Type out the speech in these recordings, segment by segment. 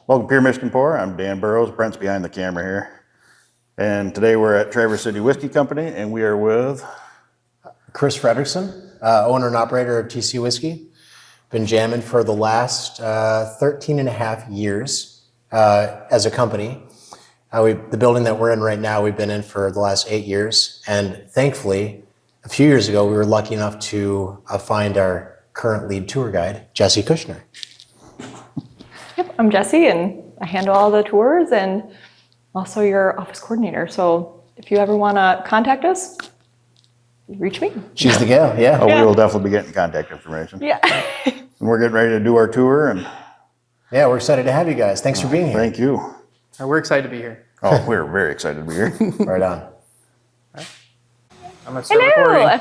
Welcome to Pure Michigan Pour. I'm Dan Burrows. Brent's behind the camera here. And today we're at Traverse City Whiskey Company, and we are with Chris Fredrickson, owner and operator of TC Whiskey. Been jamming for the last 13 and a half years as a company. The building that we're in right now, we've been in for the last 8 years. And thankfully, a few years ago, we were lucky enough to find our current lead tour guide, Jesse Kushner. Yep, I'm Jessie, and I handle all the tours and also your office coordinator. So if you ever want to contact us, reach me. She's the gal, yeah. Oh, we will definitely be getting contact information. Yeah. And we're getting ready to do our tour, and Yeah, we're excited to have you guys. Thanks for being here. thank you. We're excited to be here. Oh, we're very excited to be here. Right on. I'm gonna start recording. Hello.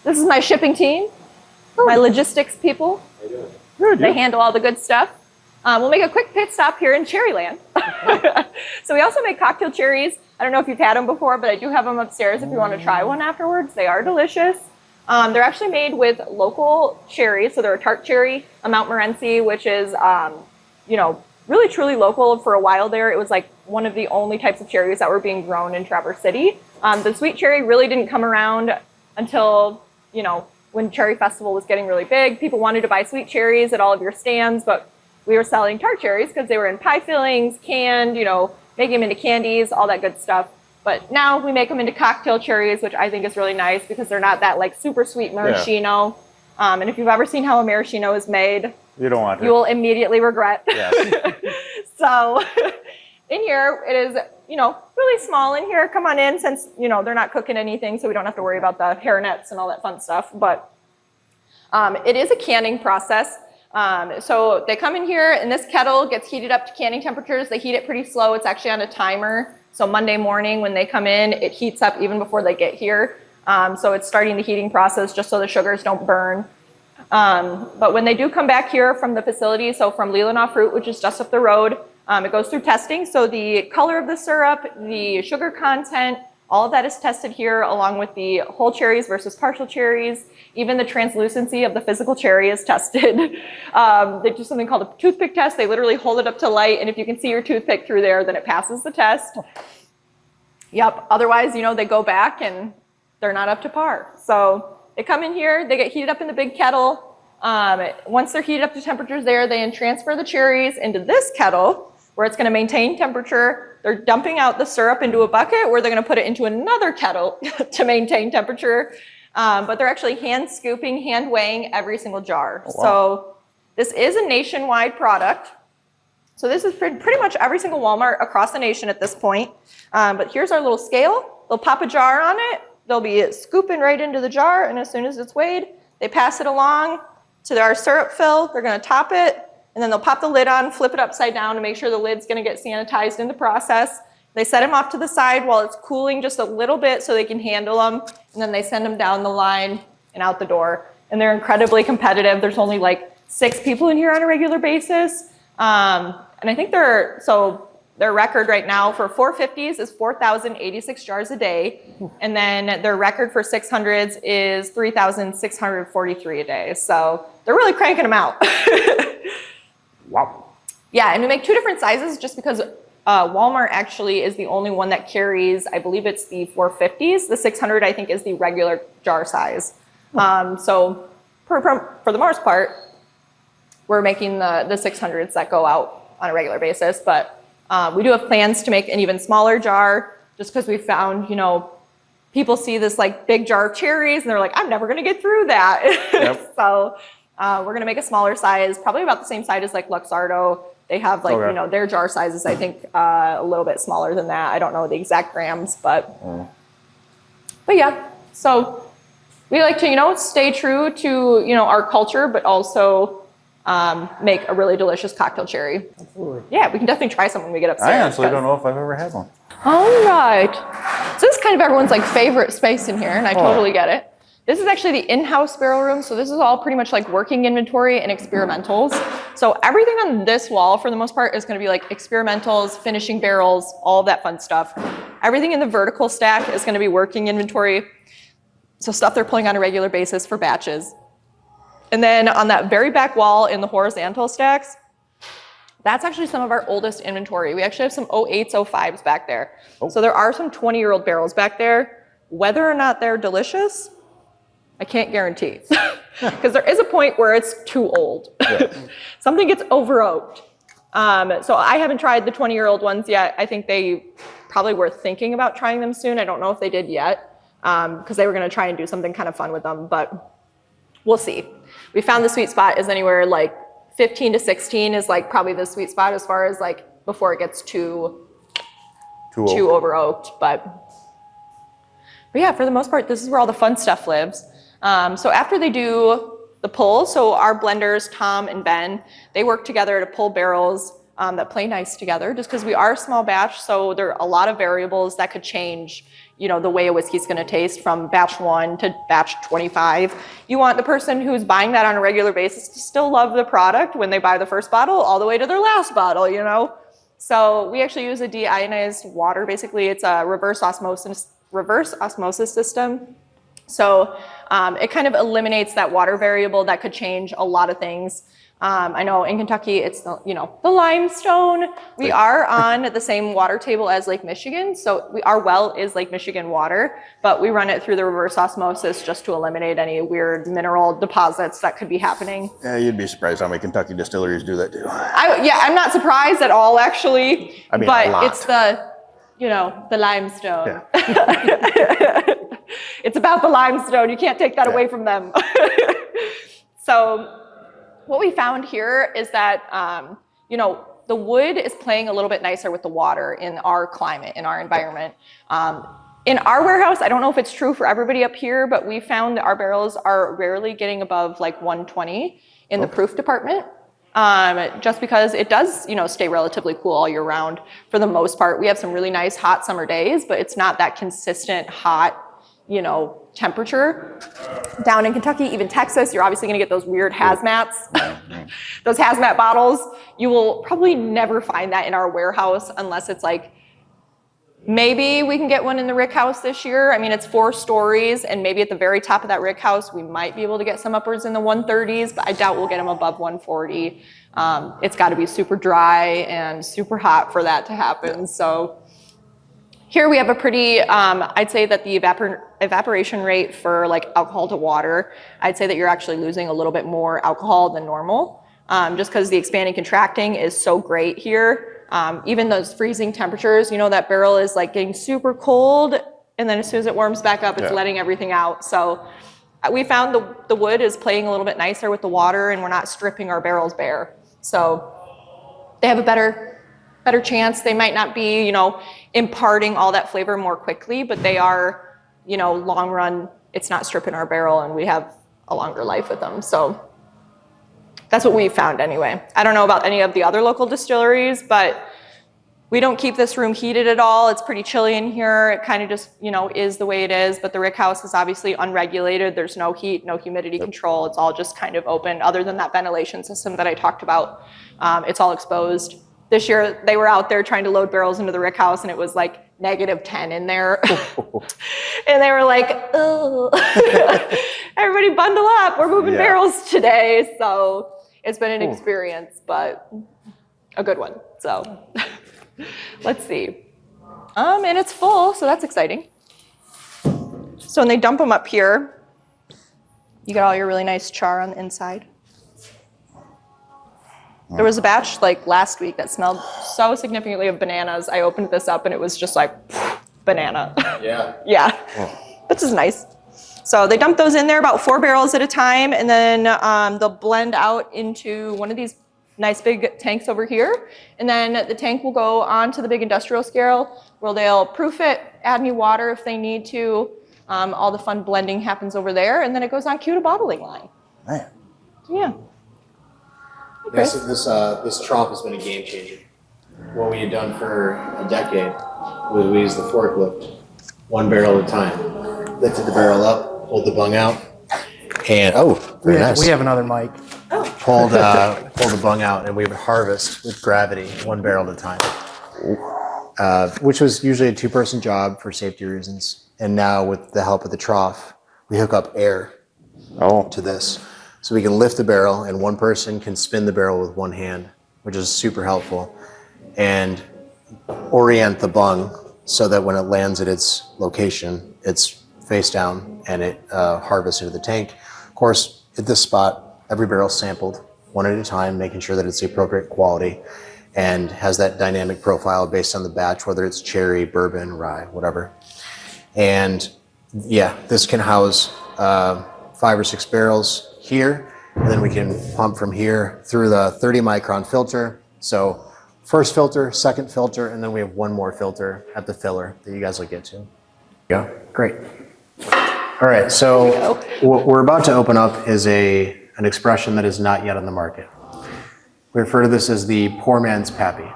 This is my shipping team, my logistics people. Good. They handle all the good stuff. We'll make a quick pit stop here in Cherryland. So we also make cocktail cherries. I don't know if you've had them before, but I do have them upstairs if you want to try one afterwards. They are delicious. They're actually made with local cherries. So they're a tart cherry, a Mount Morency, which is, really truly local. For a while there, it was like one of the only types of cherries that were being grown in Traverse City. The sweet cherry really didn't come around until, when Cherry Festival was getting really big. People wanted to buy sweet cherries at all of your stands, but we were selling tart cherries because they were in pie fillings, canned, making them into candies, all that good stuff. But now we make them into cocktail cherries, which I think is really nice because they're not that like super sweet maraschino. And if you've ever seen how a maraschino is made, You don't want to. you will immediately regret. Yes. So in here, it is, really small in here. Come on in since, they're not cooking anything, so we don't have to worry about the hairnets and all that fun stuff. But it is a canning process. So they come in here and this kettle gets heated up to canning temperatures. They heat it pretty slow. It's actually on a timer. So Monday morning when they come in, it heats up even before they get here. So it's starting the heating process just so the sugars don't burn. But when they do come back here from the facility, so from Leelanau Fruit, which is just up the road, it goes through testing. So the color of the syrup, the sugar content, all of that is tested here along with the whole cherries versus partial cherries. Even the translucency of the physical cherry is tested. They do something called a toothpick test. They literally hold it up to light, and if you can see your toothpick through there, then it passes the test. Yep, otherwise, they go back and they're not up to par. So they come in here, they get heated up in the big kettle. Once they're heated up to temperatures there, they then transfer the cherries into this kettle where it's gonna maintain temperature. They're dumping out the syrup into a bucket where they're gonna put it into another kettle to maintain temperature. But they're actually hand scooping, hand weighing every single jar. Oh, wow. So this is a nationwide product. So this is pretty much every single Walmart across the nation at this point. But here's our little scale. They'll pop a jar on it. They'll be scooping right into the jar, and as soon as it's weighed, they pass it along to our syrup fill. They're gonna top it, and then they'll pop the lid on, flip it upside down to make sure the lid's gonna get sanitized in the process. They set them off to the side while it's cooling just a little bit so they can handle them, and then they send them down the line and out the door. And they're incredibly competitive. There's only like 6 people in here on a regular basis. And I think their record right now for 450s is 4,086 jars a day. And then their record for 600s is 3,643 a day. So they're really cranking them out. Wow. Yeah, and we make 2 different sizes just because Walmart actually is the only one that carries, I believe it's the 450s. The 600, I think, is the regular jar size. So for the most part, we're making the 600s that go out on a regular basis. But we do have plans to make an even smaller jar just because we found, people see this like big jar of cherries and they're like, I'm never going to get through that. Yep. So we're going to make a smaller size, probably about the same size as like Luxardo. They have like, Okay. their jar sizes, I think a little bit smaller than that. I don't know the exact grams, but yeah. So we like to, stay true to, our culture, but also make a really delicious cocktail cherry. Absolutely. Yeah, we can definitely try some when we get upstairs. I honestly don't know if I've ever had one. All right. So this is kind of everyone's like favorite space in here, and I totally get it. This is actually the in-house barrel room. So this is all pretty much like working inventory and experimentals. So everything on this wall, for the most part, is going to be like experimentals, finishing barrels, all of that fun stuff. Everything in the vertical stack is going to be working inventory. So stuff they're pulling on a regular basis for batches. And then on that very back wall in the horizontal stacks, That's actually some of our oldest inventory. We actually have some 08s, 05s back there. Oh. So there are some 20-year-old barrels back there. Whether or not they're delicious, I can't guarantee. Because there is a point where it's too old. Yeah. Something gets over-oaked. So I haven't tried the 20-year-old ones yet. I think they probably were thinking about trying them soon. I don't know if they did yet, because they were going to try and do something kind of fun with them, but we'll see. We found the sweet spot is anywhere like 15 to 16 is like probably the sweet spot as far as like before it gets too over-oaked. But yeah, for the most part, this is where all the fun stuff lives. So after they do the pull, so our blenders, Tom and Ben, they work together to pull barrels that play nice together, just because we are a small batch, so there are a lot of variables that could change, you know, the way a whiskey's going to taste from batch 1 to batch 25. You want the person who's buying that on a regular basis to still love the product when they buy the first bottle all the way to their last bottle, you know? So we actually use a deionized water. Basically, it's a reverse osmosis system. So it kind of eliminates that water variable that could change a lot of things. I know in Kentucky, it's the limestone. We are on the same water table as Lake Michigan. So our well is Lake Michigan water, but we run it through the reverse osmosis just to eliminate any weird mineral deposits that could be happening. Yeah, you'd be surprised how many Kentucky distilleries do that too. I'm not surprised at all, actually. I mean, but a lot. it's the limestone. Yeah. It's about the limestone. You can't take that away from them. So what we found here is that, the wood is playing a little bit nicer with the water in our climate, in our environment. In our warehouse, I don't know if it's true for everybody up here, but we found that our barrels are rarely getting above like 120 in the proof department. Just because it does, stay relatively cool all year round for the most part. We have some really nice hot summer days, but it's not that consistent hot, temperature. Down in Kentucky, even Texas, you're obviously gonna get those weird hazmats. Those hazmat bottles, you will probably never find that in our warehouse unless it's like, maybe we can get one in the rick house this year. I mean, it's 4 stories, and maybe at the very top of that rick house, we might be able to get some upwards in the 130s, but I doubt we'll get them above 140. It's gotta be super dry and super hot for that to happen. So here we have a pretty, I'd say that the evaporation rate for like alcohol to water, I'd say that you're actually losing a little bit more alcohol than normal, just because the expanding contracting is so great here. Even those freezing temperatures, that barrel is like getting super cold, and then as soon as it warms back up, it's letting everything out. So we found the wood is playing a little bit nicer with the water, and we're not stripping our barrels bare. So they have a better chance. They might not be, imparting all that flavor more quickly, but they are, long run, it's not stripping our barrel, and we have a longer life with them. So that's what we found anyway. I don't know about any of the other local distilleries, but we don't keep this room heated at all. It's pretty chilly in here. It kind of just, is the way it is. But the rick house is obviously unregulated. There's no heat, no humidity control. It's all just kind of open. Other than that ventilation system that I talked about, it's all exposed. This year, they were out there trying to load barrels into the rick house, and it was like -10 in there. And they were like, oh, everybody bundle up. We're moving barrels today. So it's been an experience, but a good one. So let's see. And it's full, so that's exciting. So when they dump them up here, you get all your really nice char on the inside. There was a batch like last week that smelled so significantly of bananas. I opened this up and it was just like banana. Yeah. Yeah, this is nice. So they dump those in there about 4 barrels at a time, and then they'll blend out into one of these nice big tanks over here. And then the tank will go onto the big industrial scale where they'll proof it, add new water if they need to. All the fun blending happens over there, and then it goes on cue to bottling line. Man. Yeah. Okay. This trough has been a game changer. What we had done for a decade was we used the forklift, 1 barrel at a time. Lifted the barrel up, pulled the bung out, and very nice. We have another mic. Pulled the bung out, and we would harvest with gravity, 1 barrel at a time, which was usually a 2-person job for safety reasons. And now with the help of the trough, we hook up air to this. So we can lift the barrel, and 1 person can spin the barrel with 1 hand which is super helpful, and orient the bung so that when it lands at its location, it's face down and it harvests into the tank. Of course, at this spot, every barrel sampled one at a time, making sure that it's the appropriate quality and has that dynamic profile based on the batch, whether it's cherry, bourbon, rye, whatever. And yeah, this can house 5 or 6 barrels here, and then we can pump from here through the 30 micron filter. So first filter, second filter, and then we have one more filter at the filler that you guys will get to. Yeah, great. All right, so what we're about to open up is an expression that is not yet on the market. We refer to this as the poor man's pappy.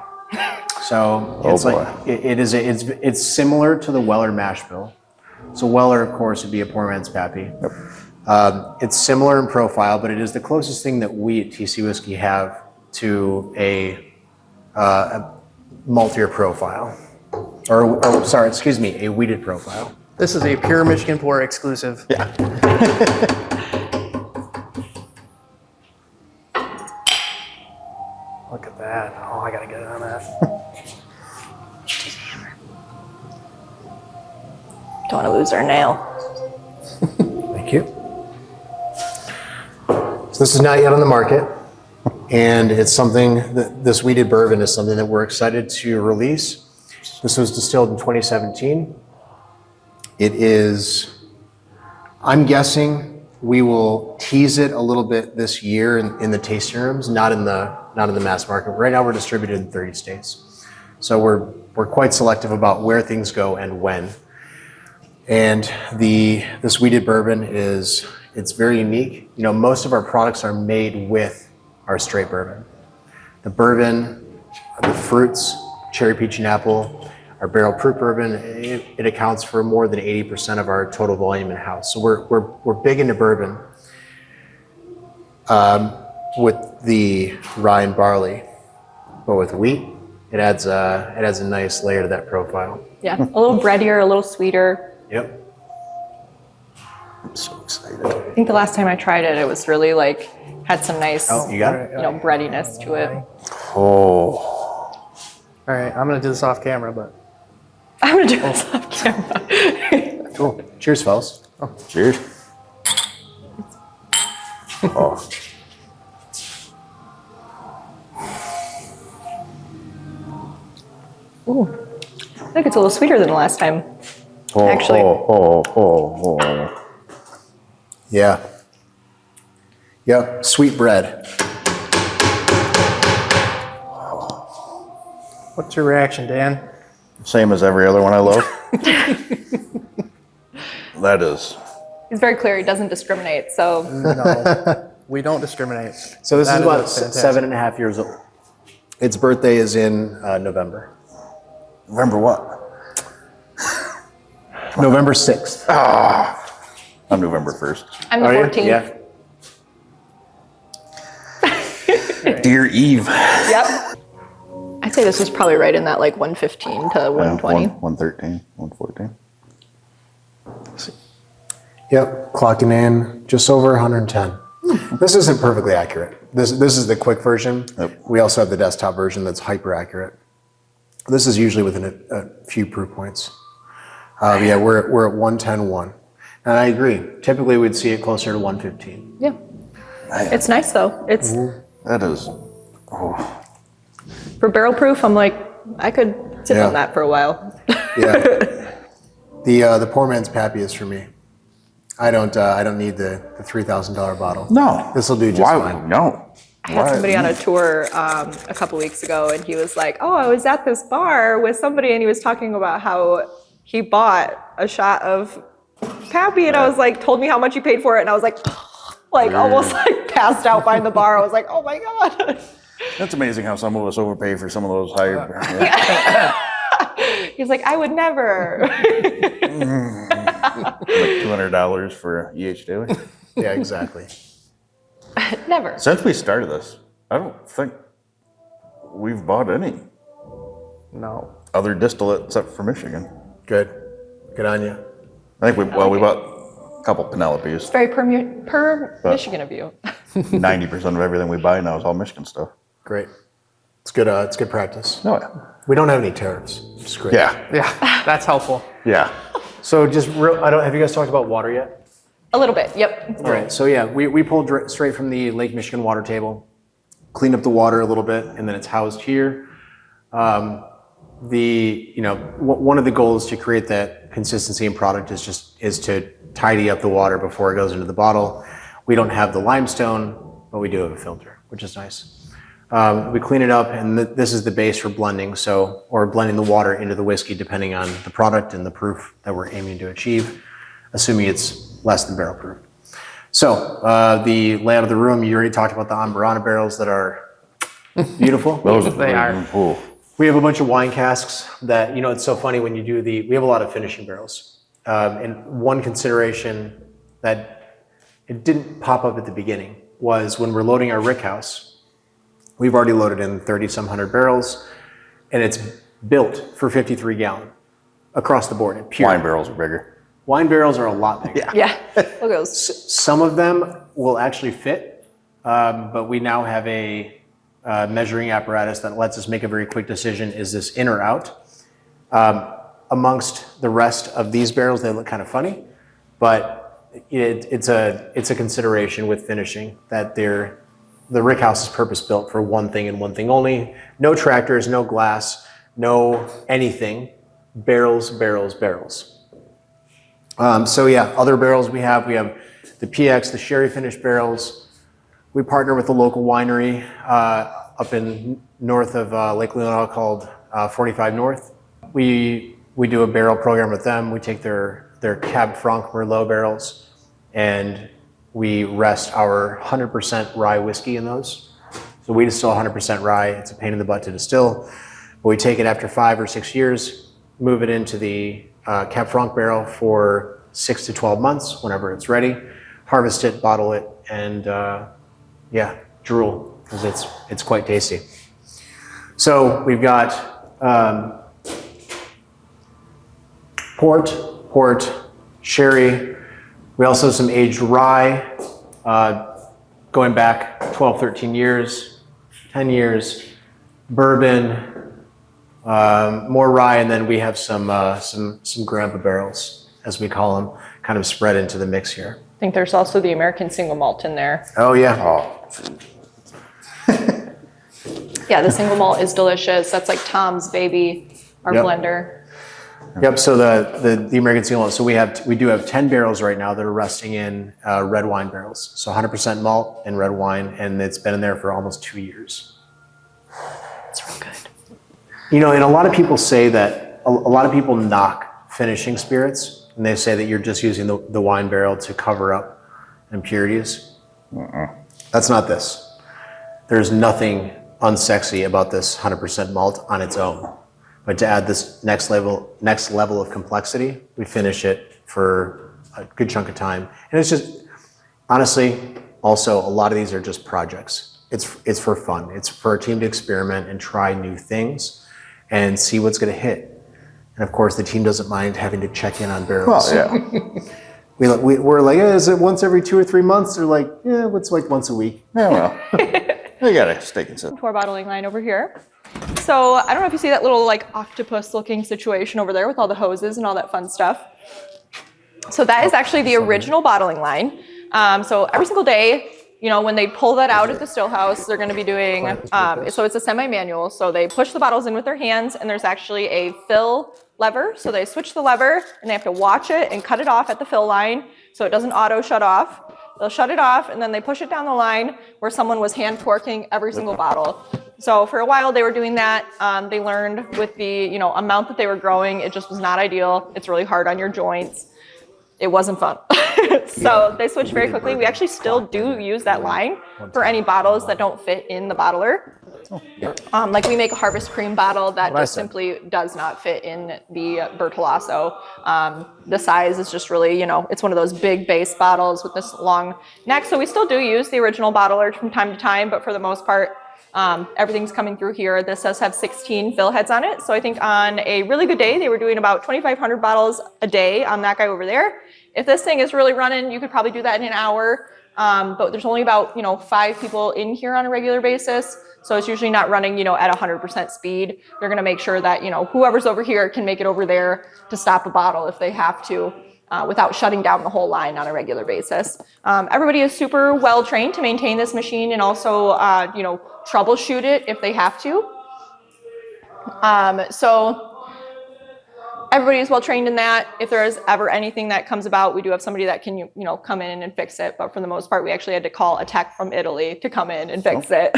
So it's it's similar to the Weller mash bill. So Weller, of course, would be a poor man's pappy. It's similar in profile, but it is the closest thing that we at TC Whiskey have to a maltier profile, or sorry, excuse me, a wheated profile. This is a pure Michigan Pour exclusive. Yeah. Look at that. Oh, I gotta get on that. Don't want to lose our nail. Thank you. So this is not yet on the market, and it's something that this wheated bourbon is something that we're excited to release. This was distilled in 2017. It is, I'm guessing we will tease it a little bit this year in the tasting rooms, not in the mass market. Right now we're distributed in 30 states. So we're quite selective about where things go and when. And this wheated bourbon it's very unique. You know, most of our products are made with our straight bourbon. The bourbon, the fruits, cherry, peach, and apple, our barrel proof bourbon, it accounts for more than 80% of our total volume in house. So we're big into bourbon with the rye and barley, but with wheat, it adds a nice layer to that profile. Yeah, a little breadier, a little sweeter. Yep. I'm so excited. I think the last time I tried it, it was really like, had some nice, Oh, you got it? breadiness to it. Oh. All right, I'm gonna do this off camera, but I'm gonna do this off camera. Cool. Cheers, fellas. Cheers. Oh, Ooh, I think it's a little sweeter than the last time. oh, Actually. oh. Yeah. Yep. Sweet bread. what's your reaction, Dan? Same as every other one I love. That is. He's very clear. He doesn't discriminate. So No, we don't discriminate. So this That is about fantastic. 7.5 years old. Its birthday is in November. Remember what? November 6th. I'm November 1st. I'm the 14th. Yeah. Dear Eve. Yep. I'd say this was probably right in that like 115 to 120. 113, 114. Yep. Clocking in just over 110. This isn't perfectly accurate. This is the quick version. Yep. We also have the desktop version that's hyper accurate. This is usually within a few proof points. Yeah, we're at 110.1. And I agree. Typically, we'd see it closer to 115. Yeah. It's nice though. It's That is. Oh, for barrel proof. I'm like, I could sit Yeah. on that for a while. Yeah. The poor man's pappy is for me. I don't need the $3,000 bottle. no. This will do just Why? fine. No. I had somebody on a tour a couple weeks ago, and he was like, "Oh, I was at this bar with somebody, and he was talking about how he bought a shot of Pappy, and I was like, told me how much he paid for it, and I was like, almost like passed out behind the bar. I was like, oh my god." That's amazing how some of us overpay for some of those higher. He's like, I would never. Like $200 for EH Daily. Yeah, exactly. Never. Since we started this, I don't think we've bought any No. other distillate except for Michigan. Good. Good on you. I think we bought a couple Penelopes. Very per Michigan of you. 90% of everything we buy now is all Michigan stuff. Great. It's good. It's good practice. Oh, yeah. We don't have any tariffs. It's great. Yeah, Yeah, that's helpful. yeah. So just real, have you guys talked about water yet? A little bit, yep. All right. So yeah, we pulled straight from the Lake Michigan water table, cleaned up the water a little bit, and then it's housed here. One of the goals to create that consistency in product is to tidy up the water before it goes into the bottle. We don't have the limestone, but we do have a filter, which is nice. We clean it up, and this is the base for blending. Or blending the water into the whiskey, depending on the product and the proof that we're aiming to achieve, assuming it's less than barrel proof. So the layout of the room, you already talked about the Amburana barrels that are beautiful. Those They are. Ooh. We have a bunch of wine casks that, it's so funny when you do we have a lot of finishing barrels. And one consideration that it didn't pop up at the beginning was when we're loading our rick house, we've already loaded in 30-some hundred barrels, and it's built for 53 gallon across the board. Pure. Wine barrels are bigger. Wine barrels are a lot bigger. Yeah, look at those. Some of them will actually fit, but we now have a measuring apparatus that lets us make a very quick decision. Is this in or out? Amongst the rest of these barrels, they look kind of funny, but it's a consideration with finishing that the rick house is purpose built for one thing and one thing only. No tractors, no glass, no anything. Barrels, barrels, barrels. Other barrels we have the PX, the sherry finished barrels. We partner with a local winery up in north of Lake Leelanau called 45 North. We do a barrel program with them. We take their Cab Franc Merlot barrels and we rest our 100% rye whiskey in those. So we distill 100% rye. It's a pain in the butt to distill, but we take it after 5 or 6 years, move it into the Cab Franc barrel for 6 to 12 months whenever it's ready, harvest it, bottle it, and drool, because it's quite tasty. So we've got port, sherry. We also have some aged rye, going back 12, 13 years, 10 years, bourbon, more rye, and then we have some grandpa barrels, as we call them, kind of spread into the mix here. I think there's also the American single malt in there. Oh yeah. Oh, Yeah, the single malt is delicious. That's like Tom's Baby, our Yep. blender. Yep. So the American single malt. So we do have 10 barrels right now that are resting in red wine barrels. So 100% malt and red wine, and it's been in there for almost 2 years. It's real good. And a lot of people say that a lot of people knock finishing spirits, and they say that you're just using the wine barrel to cover up impurities. That's not this. There's nothing unsexy about this 100% malt on its own. But to add this next level of complexity, we finish it for a good chunk of time. And it's just, honestly, also a lot of these are just projects. It's for fun. It's for our team to experiment and try new things and see what's going to hit. And of course, the team doesn't mind having to check in on barrels. well, yeah. We're like, is it once every 2 or 3 months? They're like, it's like once a week. Yeah, well, you gotta stay consistent. Pour bottling line over here. So I don't know if you see that little like octopus looking situation over there with all the hoses and all that fun stuff. So that is actually the original bottling line. So every single day, when they pull that out at the still house, they're going to be doing, so it's a semi-manual. So they push the bottles in with their hands, and there's actually a fill lever. So they switch the lever and they have to watch it and cut it off at the fill line so it doesn't auto shut off. They'll shut it off and then they push it down the line where someone was hand corking every single bottle. So for a while they were doing that. They learned with the amount that they were growing, it just was not ideal. It's really hard on your joints. It wasn't fun. So they switched very quickly. We actually still do use that line for any bottles that don't fit in the bottler. Like we make a harvest cream bottle that just simply does not fit in the Bertolaso. The size is just really, it's one of those big base bottles with this long neck. So we still do use the original bottler from time to time, but for the most part, everything's coming through here. This does have 16 fill heads on it. So I think on a really good day, they were doing about 2,500 bottles a day on that guy over there. If this thing is really running, you could probably do that in an hour. But there's only about, 5 people in here on a regular basis. So it's usually not running, at 100% speed. They're going to make sure that, whoever's over here can make it over there to stop a bottle if they have to, without shutting down the whole line on a regular basis. Everybody is super well trained to maintain this machine and also, troubleshoot it if they have to. So everybody is well trained in that. If there is ever anything that comes about, we do have somebody that can, come in and fix it. But for the most part, we actually had to call a tech from Italy to come in and fix it.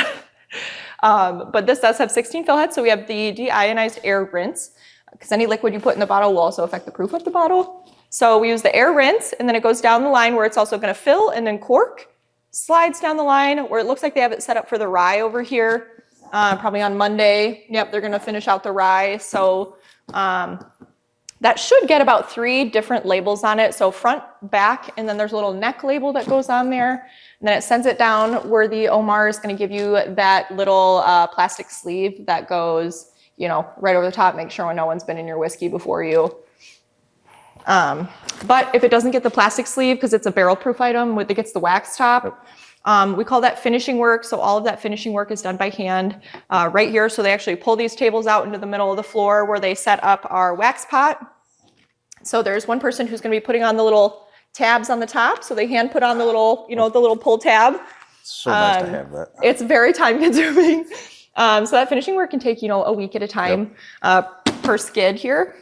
But this does have 16 fill heads. So we have the deionized air rinse, because any liquid you put in the bottle will also affect the proof of the bottle. So we use the air rinse, and then it goes down the line where it's also going to fill, and then cork slides down the line where it looks like they have it set up for the rye over here. Probably on Monday. Yep, they're going to finish out the rye. So that should get about 3 different labels on it. So front, back, and then there's a little neck label that goes on there. And then it sends it down where the Omar is going to give you that little plastic sleeve that goes, right over the top. Make sure no one's been in your whiskey before you. But if it doesn't get the plastic sleeve, because it's a barrel proof item, it gets the wax top. We call that finishing work. So all of that finishing work is done by hand right here. So they actually pull these tables out into the middle of the floor where they set up our wax pot. So there's one person who's going to be putting on the little tabs on the top. So they hand put on the little, the little pull tab. So nice to have that. It's very time consuming. So that finishing work can take, a week at a time per skid here.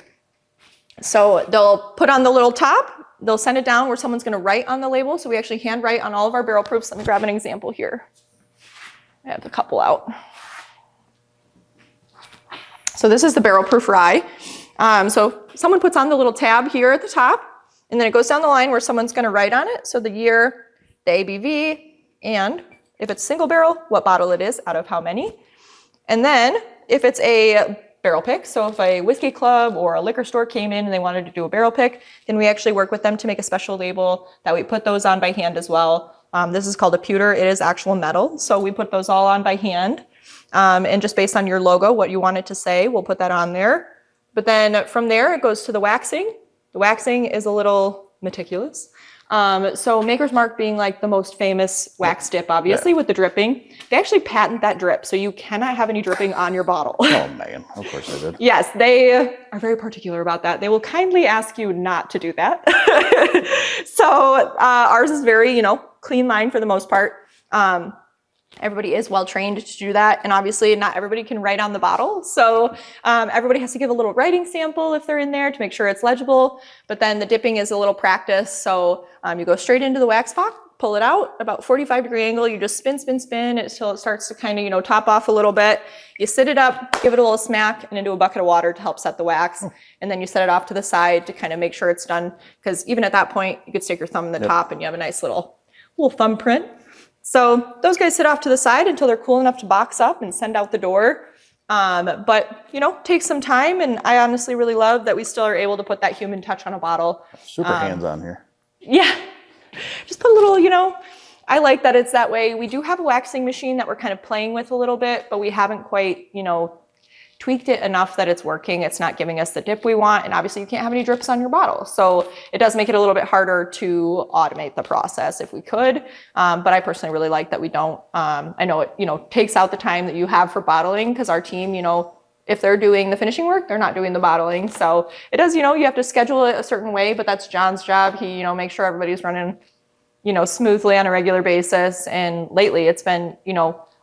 So they'll put on the little top. They'll send it down where someone's going to write on the label. So we actually hand write on all of our barrel proofs. Let me grab an example here. I have a couple out. So this is the barrel proof rye. So someone puts on the little tab here at the top, and then it goes down the line where someone's going to write on it. So the year, the ABV, and if it's single barrel, what bottle it is out of how many. And then if it's a barrel pick, so if a whiskey club or a liquor store came in and they wanted to do a barrel pick, then we actually work with them to make a special label that we put those on by hand as well. This is called a pewter. It is actual metal. So we put those all on by hand. And just based on your logo, what you want it to say, we'll put that on there. But then from there, it goes to the waxing. The waxing is a little meticulous. So Maker's Mark being like the most famous wax dip, obviously, with the dripping. They actually patent that drip, so you cannot have any dripping on your bottle. Oh, man. Of course they did. Yes, they are very particular about that. They will kindly ask you not to do that. So ours is very, clean line for the most part. Everybody is well trained to do that. And obviously not everybody can write on the bottle. So everybody has to give a little writing sample if they're in there to make sure it's legible. But then the dipping is a little practice. So you go straight into the wax pot, pull it out, about 45-degree angle. You just spin, spin, spin until it starts to kind of, top off a little bit. You sit it up, give it a little smack, and into a bucket of water to help set the wax. And then you set it off to the side to kind of make sure it's done. Because even at that point, you could stick your thumb in the top and you have a nice little thumbprint. So those guys sit off to the side until they're cool enough to box up and send out the door. But, takes some time. And I honestly really love that we still are able to put that human touch on a bottle. Super hands-on here. Yeah. Just put a little, I like that it's that way. We do have a waxing machine that we're kind of playing with a little bit, but we haven't quite, tweaked it enough that it's working. It's not giving us the dip we want. And obviously you can't have any drips on your bottle. So it does make it a little bit harder to automate the process if we could. But I personally really like that we don't. I know it, takes out the time that you have for bottling because our team, if they're doing the finishing work, they're not doing the bottling. So it does, you have to schedule it a certain way, but that's John's job. He, makes sure everybody's running, smoothly on a regular basis. And lately it's been,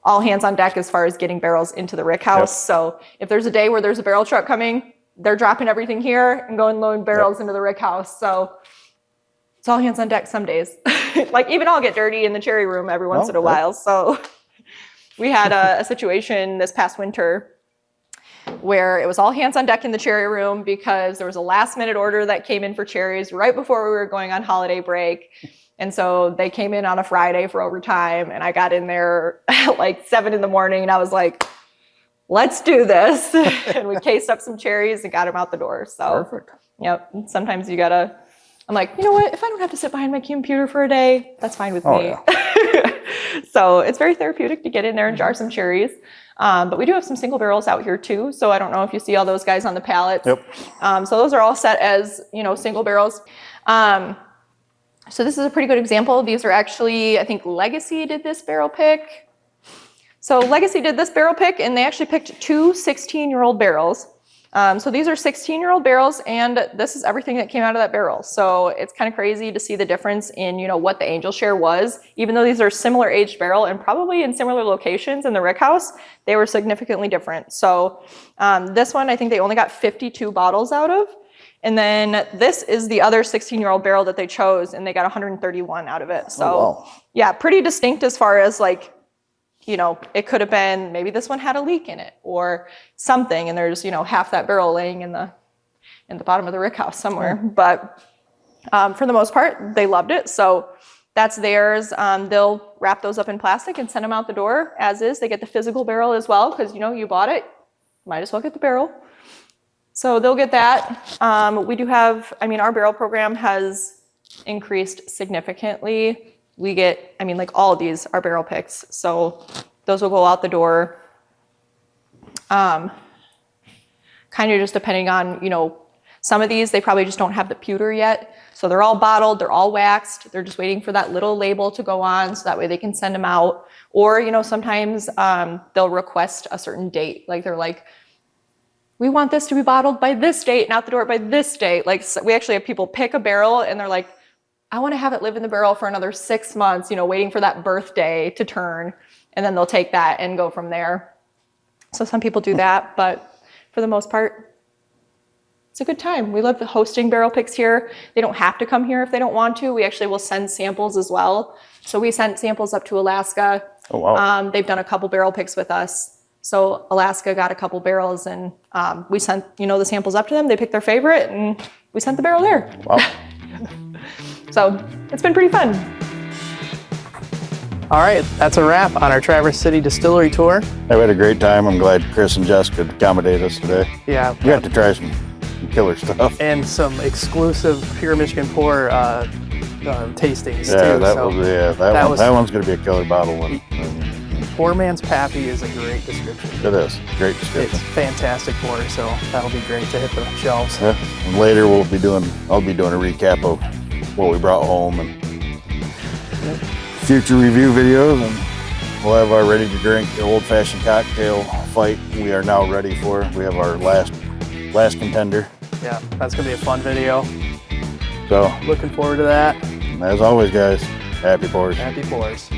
all hands on deck as far as getting barrels into the rick house. Yep. So if there's a day where there's a barrel truck coming, they're dropping everything here and going loading barrels into the rick house. So it's all hands on deck some days. Like even I'll get dirty in the cherry room every once in a while. So we had a situation this past winter where it was all hands on deck in the cherry room because there was a last minute order that came in for cherries right before we were going on holiday break. And so they came in on a Friday for overtime and I got in there at like 7 a.m. and I was like, let's do this. And we cased up some cherries and got them out the door. So, Perfect. Yep. Sometimes I'm like, you know what? If I don't have to sit behind my computer for a day, that's fine with me. Yeah. So it's very therapeutic to get in there and jar some cherries. But we do have some single barrels out here too. So I don't know if you see all those guys on the pallets. Yep. So those are all set as, single barrels. So this is a pretty good example. These are actually, I think Legacy did this barrel pick. So Legacy did this barrel pick, and they actually picked two 16-year-old barrels. So these are 16-year-old barrels, and this is everything that came out of that barrel. So it's kind of crazy to see the difference in, what the angel share was. Even though these are similar aged barrel and probably in similar locations in the rick house, they were significantly different. So this one, I think they only got 52 bottles out of. And then this is the other 16-year-old barrel that they chose, and they got 131 out of it. So wow. yeah, pretty distinct as far as like, it could have been, maybe this one had a leak in it or something, and there's, half that barrel laying in the bottom of the rick house somewhere. But for the most part, they loved it. So that's theirs. They'll wrap those up in plastic and send them out the door as is. They get the physical barrel as well, because, you bought it, might as well get the barrel. So they'll get that. We do have, our barrel program has increased significantly. We get, like all of these are barrel picks. So those will go out the door. Kind of just depending on, some of these, they probably just don't have the pewter yet. So they're all bottled, they're all waxed. They're just waiting for that little label to go on so that way they can send them out. Or, sometimes they'll request a certain date. Like they're like, we want this to be bottled by this date and out the door by this date. Like we actually have people pick a barrel and they're like, I want to have it live in the barrel for another 6 months, waiting for that birthday to turn. And then they'll take that and go from there. So some people do that, but for the most part, it's a good time. We love hosting barrel picks here. They don't have to come here if they don't want to. We actually will send samples as well. So we sent samples up to Alaska. Oh, wow. They've done a couple barrel picks with us. So Alaska got a couple barrels, and we sent, the samples up to them. They picked their favorite, and we sent the barrel there. Wow. So it's been pretty fun. All right, that's a wrap on our Traverse City Distillery tour. We had a great time. I'm glad Chris and Jess could accommodate us today. Yeah, We got to try some killer stuff. and some exclusive Pure Michigan Pour tastings Yeah, too. that one's gonna be a killer bottle one. Poor Man's Pappy is a great description. It is great It's description. fantastic pour, so that'll be great to hit the shelves. Yeah. And later I'll be doing a recap of what we brought home and future review videos, and we'll have our ready to drink old-fashioned cocktail fight. We are now ready for. We have our last contender. Yeah, that's gonna be a fun video. So Looking forward to that. as always, guys, happy pours. Happy pours.